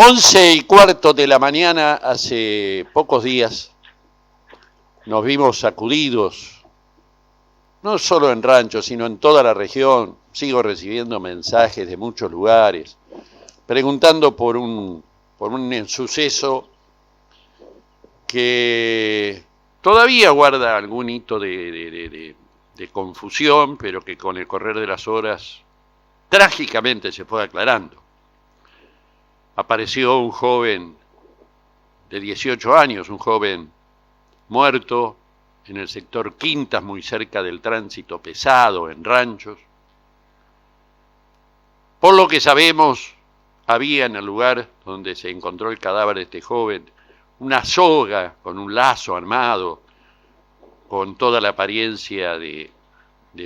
11:15 de la mañana, hace pocos días, nos vimos sacudidos, no solo en Rancho, sino en toda la región. Sigo recibiendo mensajes de muchos lugares, preguntando por un suceso que todavía guarda algún hito de confusión, pero que con el correr de las horas trágicamente se fue aclarando. Apareció un joven de 18 años, un joven muerto en el sector Quintas, muy cerca del tránsito pesado en Ranchos. Por lo que sabemos, había en el lugar donde se encontró el cadáver de este joven una soga con un lazo armado, con toda la apariencia de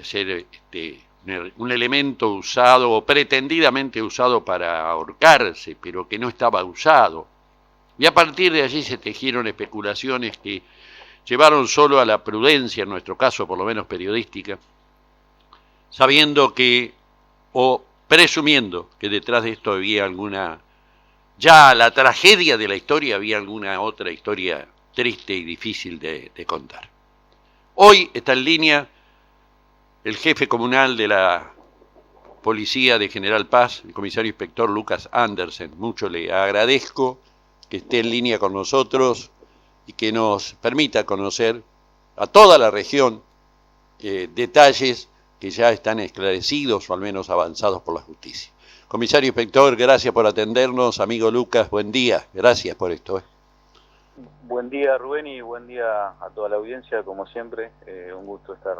ser un elemento usado o pretendidamente usado para ahorcarse, pero que no estaba usado. Y a partir de allí se tejieron especulaciones que llevaron solo a la prudencia, en nuestro caso por lo menos periodística, sabiendo que, o presumiendo que detrás de esto había alguna, ya la tragedia de la historia, había alguna otra historia triste y difícil de contar. Hoy está en línea el jefe comunal de la policía de General Paz, el comisario inspector Lucas Andersen. Mucho le agradezco que esté en línea con nosotros y que nos permita conocer a toda la región detalles que ya están esclarecidos o al menos avanzados por la justicia. Comisario inspector, gracias por atendernos. Amigo Lucas, buen día. Gracias por esto. Buen día, Rubén, y buen día a toda la audiencia, como siempre. Un gusto estar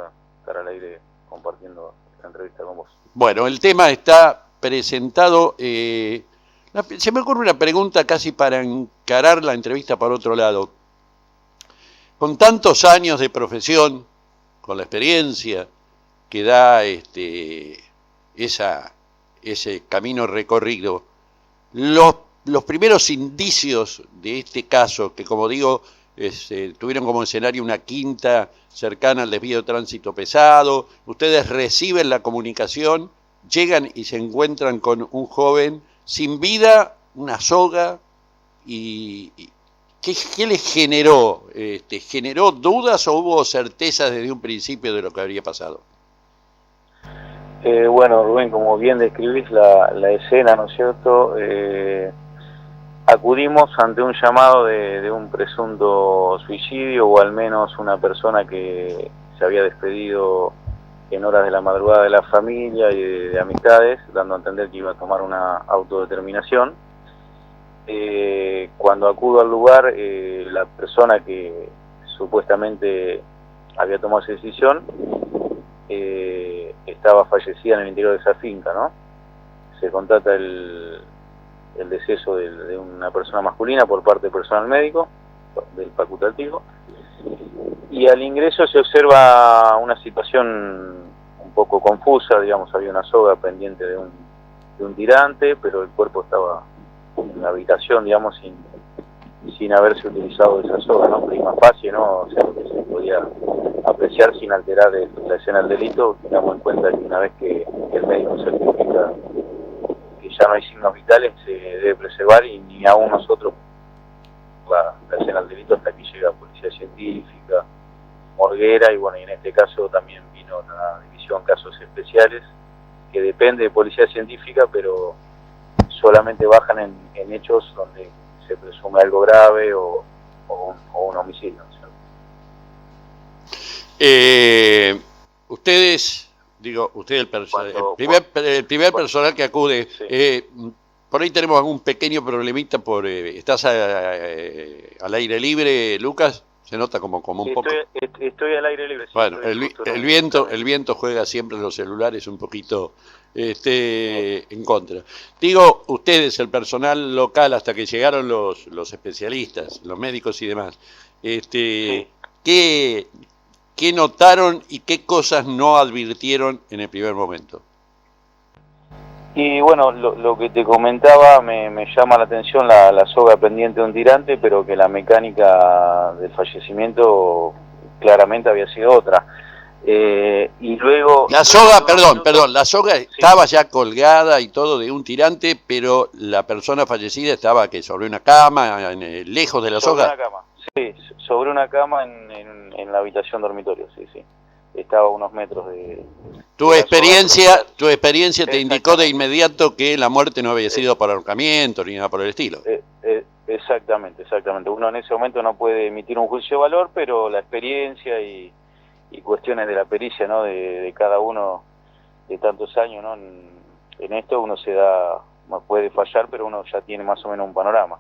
al aire compartiendo esta entrevista con vos. Bueno, el tema está presentado. Se me ocurre una pregunta casi para encarar la entrevista por otro lado. Con tantos años de profesión, con la experiencia que da ese camino recorrido, los primeros indicios de este caso, que como digo, tuvieron como escenario una quinta cercana al desvío de tránsito pesado, ustedes reciben la comunicación, llegan y se encuentran con un joven sin vida, una soga, y ¿qué les generó? ¿Generó dudas o hubo certezas desde un principio de lo que habría pasado? Bueno, Rubén, como bien describís la escena, ¿no es cierto? Acudimos ante un llamado de un presunto suicidio, o al menos una persona que se había despedido en horas de la madrugada de la familia y de amistades, dando a entender que iba a tomar una autodeterminación. Cuando acudo al lugar, la persona que supuestamente había tomado esa decisión estaba fallecida en el interior de esa finca, ¿no? Se constata el deceso de una persona masculina por parte del personal médico del facultativo, y al ingreso se observa una situación un poco confusa. Digamos, había una soga pendiente de un tirante, pero el cuerpo estaba en la habitación, digamos, sin haberse utilizado esa soga, ¿no? Prima facie, ¿no? O sea, lo que se podía apreciar sin alterar la escena del delito. Tengamos en cuenta que una vez que el médico certifica que ya no hay signos vitales, se debe preservar, y ni aún nosotros la escena del delito hasta que llega policía científica, morguera, y bueno, y en este caso también vino la división casos especiales, que depende de policía científica, pero solamente bajan en hechos donde se presume algo grave o un homicidio, ¿no? Ustedes, digo, usted el primer personal que acude, sí. Por ahí tenemos algún pequeño problemita ¿estás al aire libre, Lucas? Se nota como sí, un poco. Estoy al aire libre. Sí, bueno, el viento juega siempre en los celulares un poquito en contra. Digo, ustedes, el personal local, hasta que llegaron los especialistas, los médicos y demás, sí. ¿Qué notaron y qué cosas no advirtieron en el primer momento? Y bueno, lo que te comentaba, me llama la atención la soga pendiente de un tirante, pero que la mecánica del fallecimiento claramente había sido otra. Y luego... La soga, perdón, la soga estaba ya colgada y todo de un tirante, pero la persona fallecida estaba que sobre una cama, lejos de la sobre soga. una cama, sí, sobre una cama en la habitación dormitorio, sí, sí. Estaba a unos metros de... Tu de la experiencia soga, te indicó de inmediato que la muerte no había sido por ahorcamiento ni nada por el estilo. Exactamente, exactamente. Uno en ese momento no puede emitir un juicio de valor, pero la experiencia y cuestiones de la pericia, ¿no? De cada uno de tantos años, ¿no? En esto uno puede fallar, pero uno ya tiene más o menos un panorama.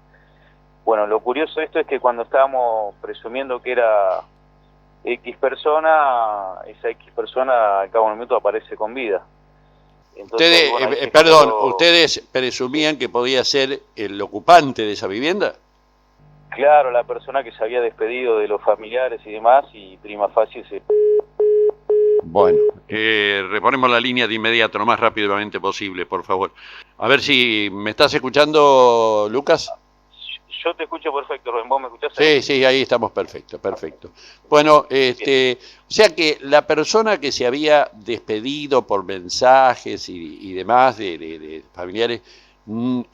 Bueno, lo curioso de esto es que cuando estábamos presumiendo que era X persona, esa X persona al cabo de un minuto aparece con vida. Entonces, ¿ustedes presumían que podía ser el ocupante de esa vivienda? Claro, la persona que se había despedido de los familiares y demás, y prima facie se... Bueno, reponemos la línea de inmediato, lo más rápidamente posible, por favor. A ver si me estás escuchando, Lucas. Yo te escucho perfecto, Rubén. ¿Vos me escuchás? Sí, ahí estamos perfecto. Bueno, o sea que la persona que se había despedido por mensajes y demás de familiares, no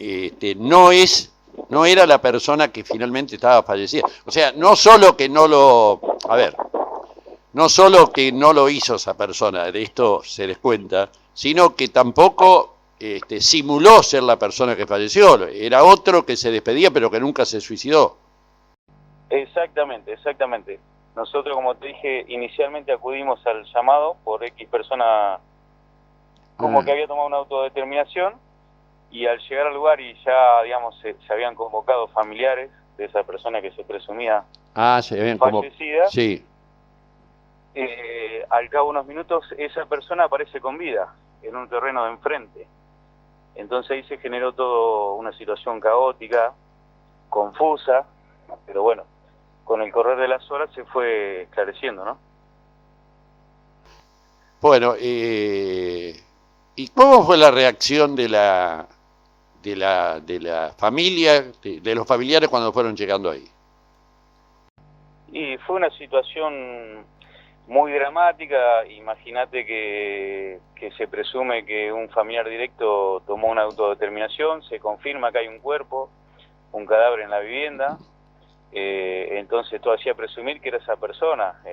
era la persona que finalmente estaba fallecida. O sea, no solo que no lo hizo esa persona, de esto se les cuenta, sino que tampoco simuló ser la persona que falleció. Era otro que se despedía pero que nunca se suicidó. Exactamente. Nosotros, como te dije, inicialmente acudimos al llamado por X persona como que había tomado una autodeterminación, y al llegar al lugar y ya, digamos, se habían convocado familiares de esa persona que se presumía fallecida. Sí. Al cabo de unos minutos esa persona aparece con vida en un terreno de enfrente. Entonces ahí se generó todo una situación caótica, confusa, pero bueno, con el correr de las horas se fue esclareciendo, ¿no? Bueno, ¿y cómo fue la reacción de la familia, de los familiares cuando fueron llegando ahí? Y fue una situación muy dramática. Imagínate que se presume que un familiar directo tomó una autodeterminación, se confirma que hay un cuerpo, un cadáver en la vivienda, entonces todo hacía presumir que era esa persona.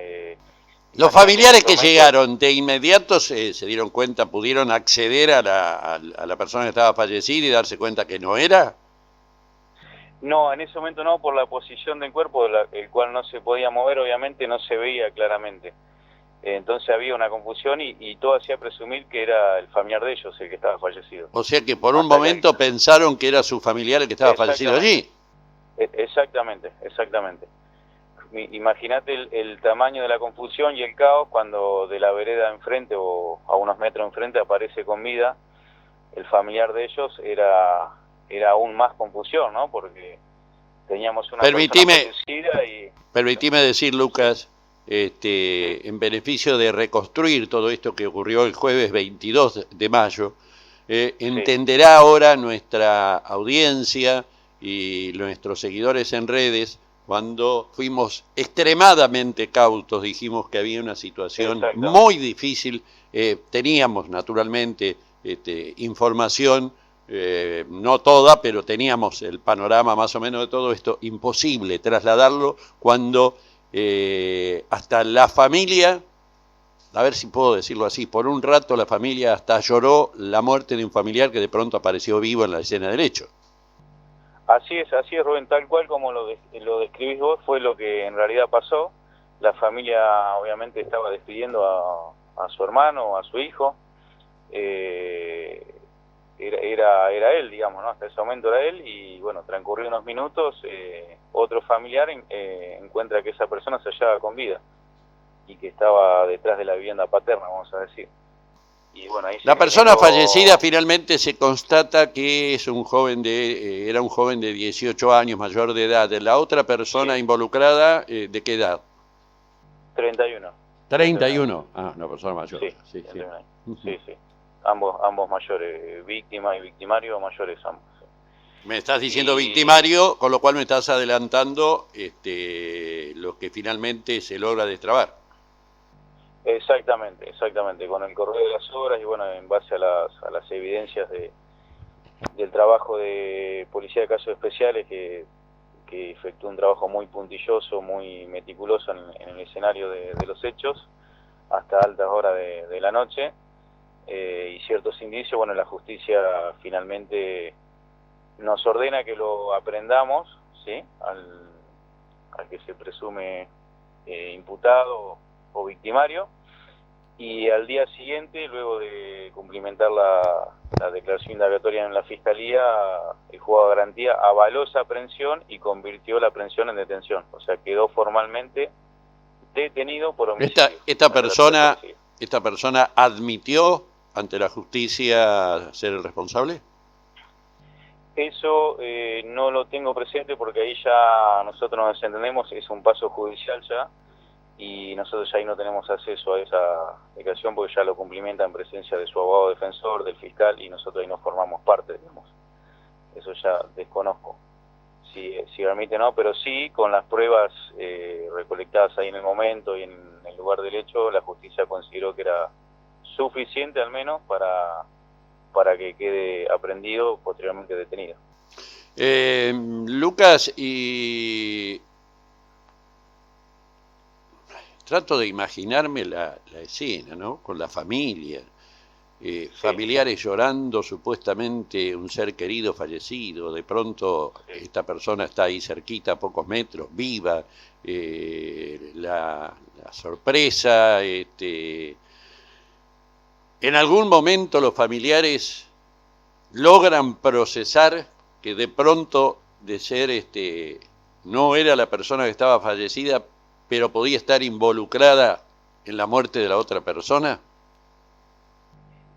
Los familiares que llegaron de inmediato se dieron cuenta, pudieron acceder a la persona que estaba fallecida y darse cuenta que no era. No, en ese momento no, por la posición del cuerpo, el cual no se podía mover, obviamente no se veía claramente. Entonces había una confusión y todo hacía presumir que era el familiar de ellos el que estaba fallecido. O sea que por un momento pensaron que era su familiar el que estaba fallecido allí. Exactamente. Imagínate el tamaño de la confusión y el caos cuando de la vereda enfrente o a unos metros enfrente aparece con vida el familiar de ellos. Era aún más confusión, ¿no? Porque teníamos una persona fallecida y... Permitime decir, Lucas, en beneficio de reconstruir todo esto que ocurrió el jueves 22 de mayo, entenderá ahora nuestra audiencia y nuestros seguidores en redes, cuando fuimos extremadamente cautos, dijimos que había una situación muy difícil, teníamos naturalmente información, no toda, pero teníamos el panorama más o menos de todo esto, imposible trasladarlo cuando hasta la familia, a ver si puedo decirlo así, por un rato la familia hasta lloró la muerte de un familiar que de pronto apareció vivo en la escena del hecho. Así es, Rubén, tal cual como lo describís vos, fue lo que en realidad pasó. La familia obviamente estaba despidiendo a su hermano, a su hijo. Era él, digamos, ¿no? Hasta ese momento era él, y bueno, transcurrió unos minutos, otro familiar encuentra que esa persona se hallaba con vida y que estaba detrás de la vivienda paterna, vamos a decir. Y bueno, ahí la persona fallecida finalmente se constata que es era un joven de 18 años, mayor de edad. La otra persona involucrada, ¿de qué edad? 31. 31. Ah, una persona mayor. Sí. Ambos mayores, víctima y victimario mayores ambos. Me estás diciendo victimario, con lo cual me estás adelantando lo que finalmente se logra destrabar. Exactamente, con el correr de las horas y bueno, en base a las evidencias del trabajo de Policía de Casos Especiales que efectuó un trabajo muy puntilloso, muy meticuloso en el escenario de los hechos, hasta altas horas de la noche, y ciertos indicios, bueno, la justicia finalmente nos ordena que lo aprendamos, ¿sí?, al que se presume imputado o victimario, y al día siguiente, luego de cumplimentar la declaración indagatoria en la Fiscalía, el juzgado de garantía avaló esa aprehensión y convirtió la aprehensión en detención, o sea, quedó formalmente detenido por homicidio. Esta persona admitió ante la justicia ser el responsable. Eso no lo tengo presente porque ahí ya nosotros nos desentendemos, es un paso judicial ya, y nosotros ya ahí no tenemos acceso a esa declaración porque ya lo cumplimenta en presencia de su abogado defensor, del fiscal, y nosotros ahí no formamos parte, digamos. Eso ya desconozco. Si realmente no, pero sí, con las pruebas recolectadas ahí en el momento y en el lugar del hecho, la justicia consideró que era suficiente al menos para que quede aprendido, posteriormente detenido. Lucas, y trato de imaginarme la escena, ¿no? Con la familia, Sí. familiares llorando supuestamente un ser querido fallecido, de pronto Sí. esta persona está ahí cerquita, a pocos metros, viva, la sorpresa, en algún momento los familiares logran procesar que de pronto de ser no era la persona que estaba fallecida, pero podía estar involucrada en la muerte de la otra persona.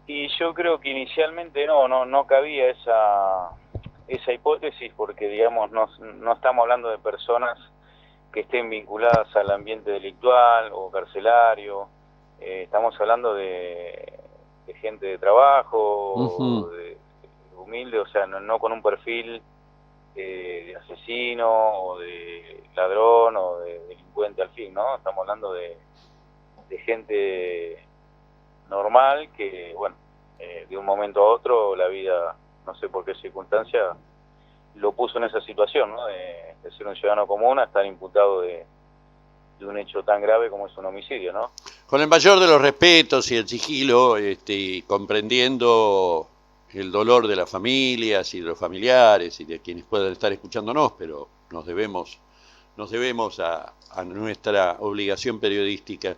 Y yo creo que inicialmente no cabía esa hipótesis porque, digamos, no estamos hablando de personas que estén vinculadas al ambiente delictual o carcelario, estamos hablando de gente de trabajo, de humilde, o sea, no con un perfil de asesino o de ladrón o de delincuente al fin, ¿no? Estamos hablando de gente normal que, bueno, de un momento a otro la vida, no sé por qué circunstancia, lo puso en esa situación, ¿no? De ser un ciudadano común a estar imputado de un hecho tan grave como es un homicidio, ¿no? Con el mayor de los respetos y el sigilo, comprendiendo el dolor de las familias y de los familiares y de quienes puedan estar escuchándonos, pero nos debemos a nuestra obligación periodística.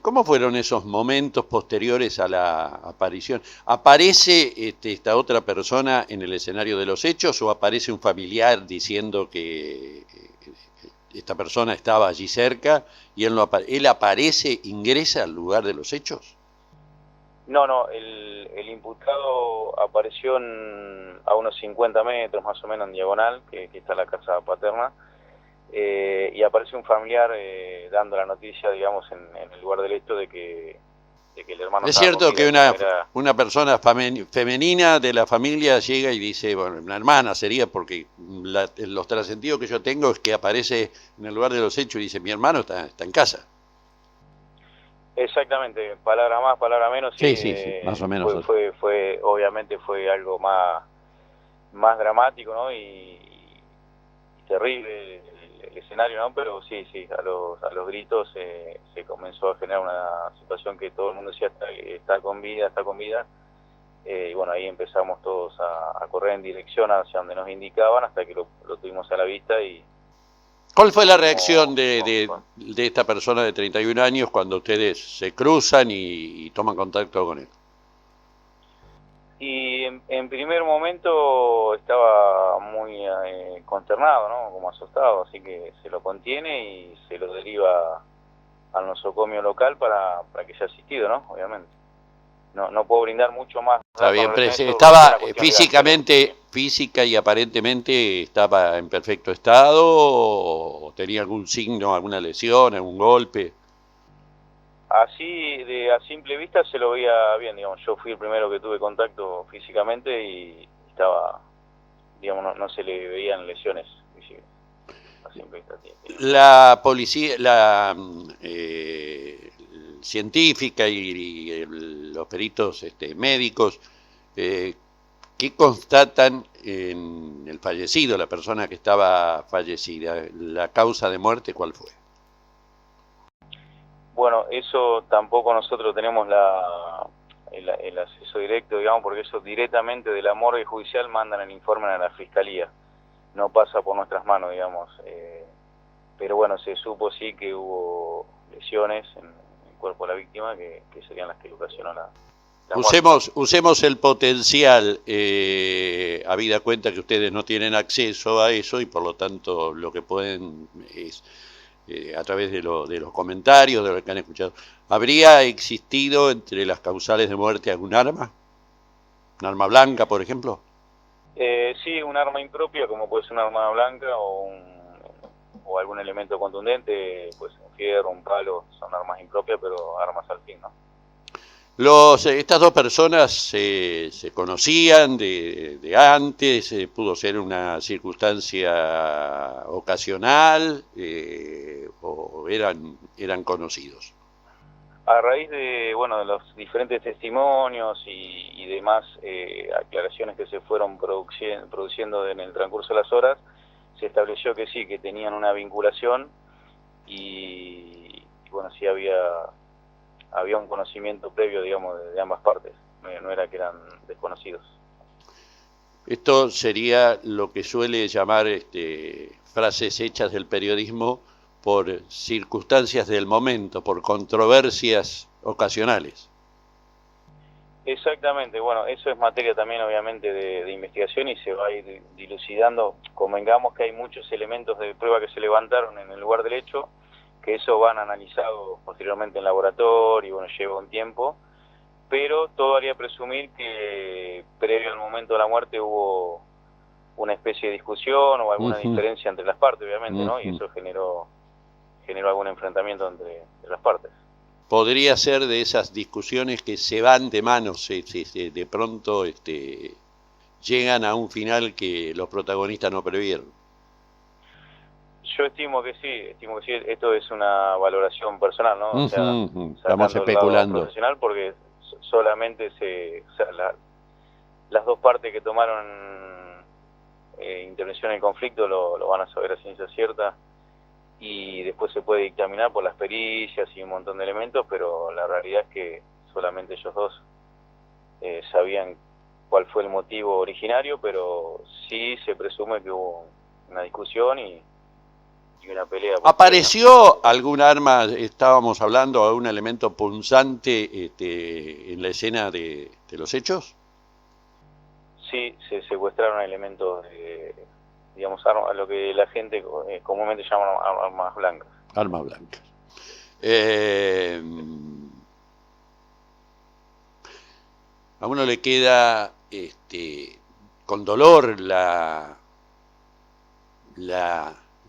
¿Cómo fueron esos momentos posteriores a la aparición? ¿Aparece esta otra persona en el escenario de los hechos o aparece un familiar diciendo que esta persona estaba allí cerca y él aparece, ingresa al lugar de los hechos? No, el imputado apareció a unos 50 metros más o menos en diagonal, que está la casa paterna, y aparece un familiar dando la noticia, digamos, en el lugar del hecho de que el hermano es estaba cierto con que vida, una persona femenina de la familia llega y dice, bueno, una hermana sería, porque los trascendidos que yo tengo es que aparece en el lugar de los hechos y dice, mi hermano está en casa. Exactamente, palabra más, palabra menos. Sí, más o menos. Fue obviamente fue algo más dramático, ¿no? Y terrible el escenario, ¿no? Pero sí, a los gritos se comenzó a generar una situación que todo el mundo decía está con vida. Y bueno, ahí empezamos todos a correr en dirección hacia donde nos indicaban hasta que lo tuvimos a la vista. Y ¿cuál fue la reacción de esta persona de 31 años cuando ustedes se cruzan y toman contacto con él? Y en primer momento estaba muy consternado, ¿no? Como asustado, así que se lo contiene y se lo deriva al nosocomio local para que sea asistido, ¿no? Obviamente. No puedo brindar mucho más. Está bien, estaba físicamente, física y aparentemente estaba en perfecto estado, o tenía algún signo, alguna lesión, algún golpe. Así, a simple vista se lo veía bien, digamos. Yo fui el primero que tuve contacto físicamente y estaba, digamos, no se le veían lesiones visibles. A simple vista. La policía, científica los peritos médicos, ¿qué constatan en el fallecido, la persona que estaba fallecida? ¿La causa de muerte cuál fue? Bueno, eso tampoco nosotros tenemos el acceso directo, digamos, porque eso directamente de la morgue judicial mandan el informe a la fiscalía, no pasa por nuestras manos, digamos. Pero bueno, se supo sí que hubo lesiones en el cuerpo de la víctima que serían las que ocasionó la muerte. Usemos el potencial, habida cuenta que ustedes no tienen acceso a eso y por lo tanto lo que pueden es a través de los comentarios, de lo que han escuchado. ¿Habría existido entre las causales de muerte algún arma? ¿Un arma blanca, por ejemplo? Sí, un arma impropia, como puede ser un arma blanca o algún elemento contundente, pues un fierro, un palo, son armas impropias, pero armas al fin, ¿no? Estas dos personas se conocían de antes, pudo ser una circunstancia ocasional o eran conocidos. A raíz de, bueno, de los diferentes testimonios y demás aclaraciones que se fueron produciendo en el transcurso de las horas, se estableció que sí, que tenían una vinculación y bueno, sí había un conocimiento previo, digamos, de ambas partes, no era que eran desconocidos. Esto sería lo que suele llamar frases hechas del periodismo por circunstancias del momento, por controversias ocasionales. Exactamente, bueno, eso es materia también obviamente de investigación y se va a ir dilucidando. Convengamos que hay muchos elementos de prueba que se levantaron en el lugar del hecho, que eso van analizados posteriormente en laboratorio y bueno, lleva un tiempo, pero todo haría presumir que previo al momento de la muerte hubo una especie de discusión o alguna diferencia entre las partes, obviamente, ¿no? Y eso generó algún enfrentamiento entre las partes. Podría ser de esas discusiones que se van de manos, de pronto llegan a un final que los protagonistas no previeron. Yo estimo que sí, esto es una valoración personal, ¿no? O sea, estamos especulando. Profesional porque solamente las dos partes que tomaron intervención en el conflicto lo van a saber a ciencia cierta y después se puede dictaminar por las pericias y un montón de elementos, pero la realidad es que solamente ellos dos sabían cuál fue el motivo originario, pero sí se presume que hubo una discusión y una pelea. ¿Apareció algún arma, estábamos hablando, algún elemento punzante en la escena de los hechos? Sí, se secuestraron elementos digamos, armas, lo que la gente comúnmente llama armas blancas. Armas blancas. A uno le queda con dolor la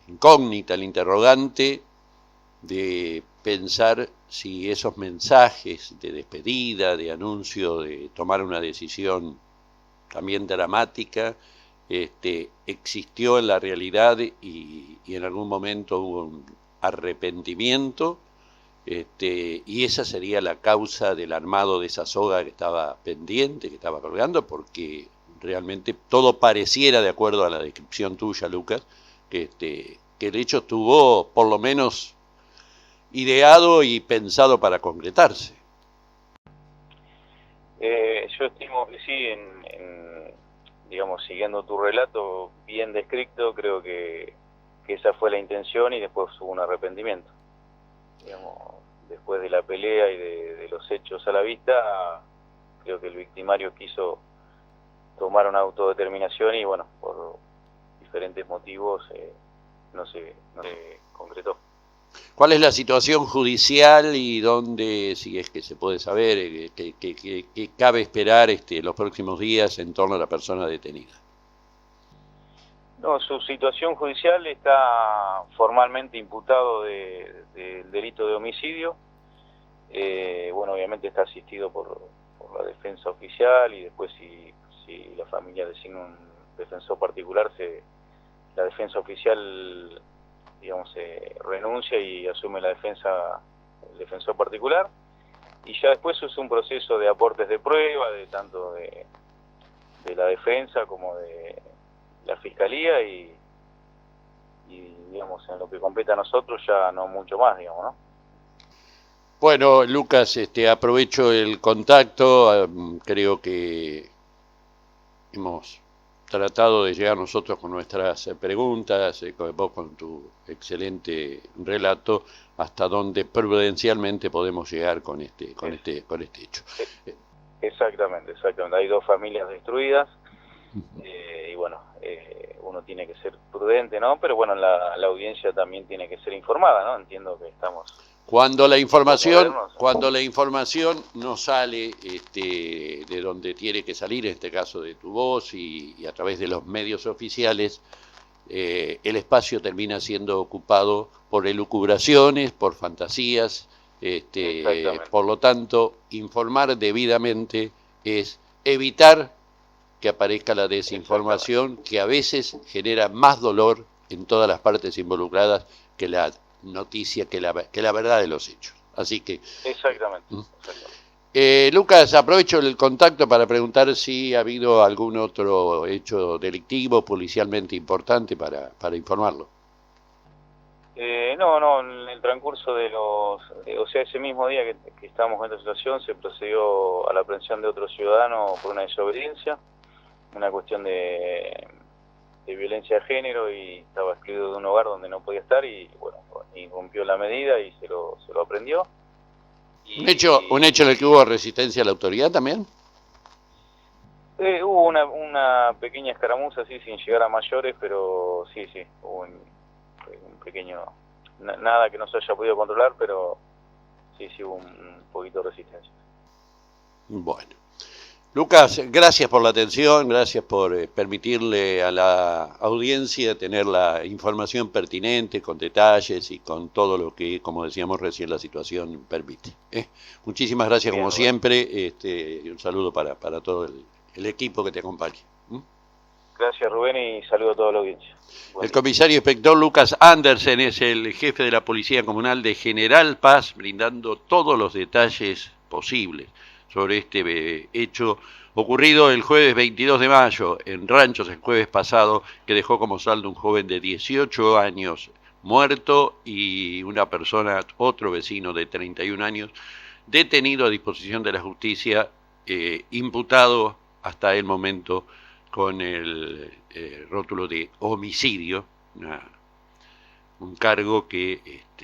incógnita, el interrogante de pensar si esos mensajes de despedida, de anuncio, de tomar una decisión también dramática, existió en la realidad y en algún momento hubo un arrepentimiento, y esa sería la causa del armado de esa soga que estaba pendiente, que estaba colgando, porque realmente todo pareciera, de acuerdo a la descripción tuya, Lucas, que el hecho estuvo por lo menos ideado y pensado para concretarse. Yo estimo que sí, digamos, siguiendo tu relato bien descrito, creo que esa fue la intención y después hubo un arrepentimiento. Digamos, después de la pelea y de los hechos a la vista, creo que el victimario quiso tomar una autodeterminación y bueno, por diferentes motivos no se concretó. ¿Cuál es la situación judicial y dónde, si es que se puede saber, qué cabe esperar los próximos días en torno a la persona detenida? No, su situación judicial está formalmente imputado del delito de homicidio. Bueno, obviamente está asistido por la defensa oficial y después si la familia designa un defensor particular, la defensa oficial, digamos, renuncia y asume la defensa el defensor particular. y ya después es un proceso de aportes de prueba, de tanto de la defensa como de la fiscalía y digamos, en lo que compete a nosotros ya no mucho más, digamos, ¿no? Bueno, Lucas, aprovecho el contacto, creo que hemos tratado de llegar nosotros con nuestras preguntas, vos con tu excelente relato, hasta donde prudencialmente podemos llegar con este hecho. Exactamente. Hay 2 familias destruidas y bueno, uno tiene que ser prudente, ¿no? Pero bueno, la audiencia también tiene que ser informada, ¿no? Entiendo que estamos... Cuando la información no sale de donde tiene que salir, en este caso de tu voz y a través de los medios oficiales, el espacio termina siendo ocupado por elucubraciones, por fantasías, por lo tanto, informar debidamente es evitar que aparezca la desinformación, que a veces genera más dolor en todas las partes involucradas que la noticia, que la verdad de los hechos. Así que... Exactamente. Lucas, aprovecho el contacto para preguntar si ha habido algún otro hecho delictivo, policialmente importante para informarlo. No, en el transcurso de o sea, ese mismo día que estábamos en esta situación, se procedió a la aprehensión de otro ciudadano por una desobediencia, una cuestión de violencia de género, y estaba excluido de un hogar donde no podía estar y bueno, irrumpió la medida y se lo aprendió. ¿Un hecho en el que hubo resistencia a la autoridad también? Hubo una pequeña escaramuza, sí, sin llegar a mayores, pero sí, hubo un pequeño... Nada que no se haya podido controlar, pero sí hubo un poquito de resistencia. Bueno. Lucas, gracias por la atención, gracias por permitirle a la audiencia tener la información pertinente, con detalles y con todo lo que, como decíamos recién, la situación permite. Muchísimas gracias, como siempre, y un saludo para todo el equipo que te acompaña. Gracias, Rubén, y saludo a toda la audiencia. El comisario inspector Lucas Andersen es el jefe de la Policía Comunal de General Paz, brindando todos los detalles posibles sobre este hecho ocurrido el jueves 22 de mayo en Ranchos, el jueves pasado, que dejó como saldo un joven de 18 años muerto y una persona, otro vecino de 31 años, detenido a disposición de la justicia, imputado hasta el momento con el rótulo de homicidio, un cargo que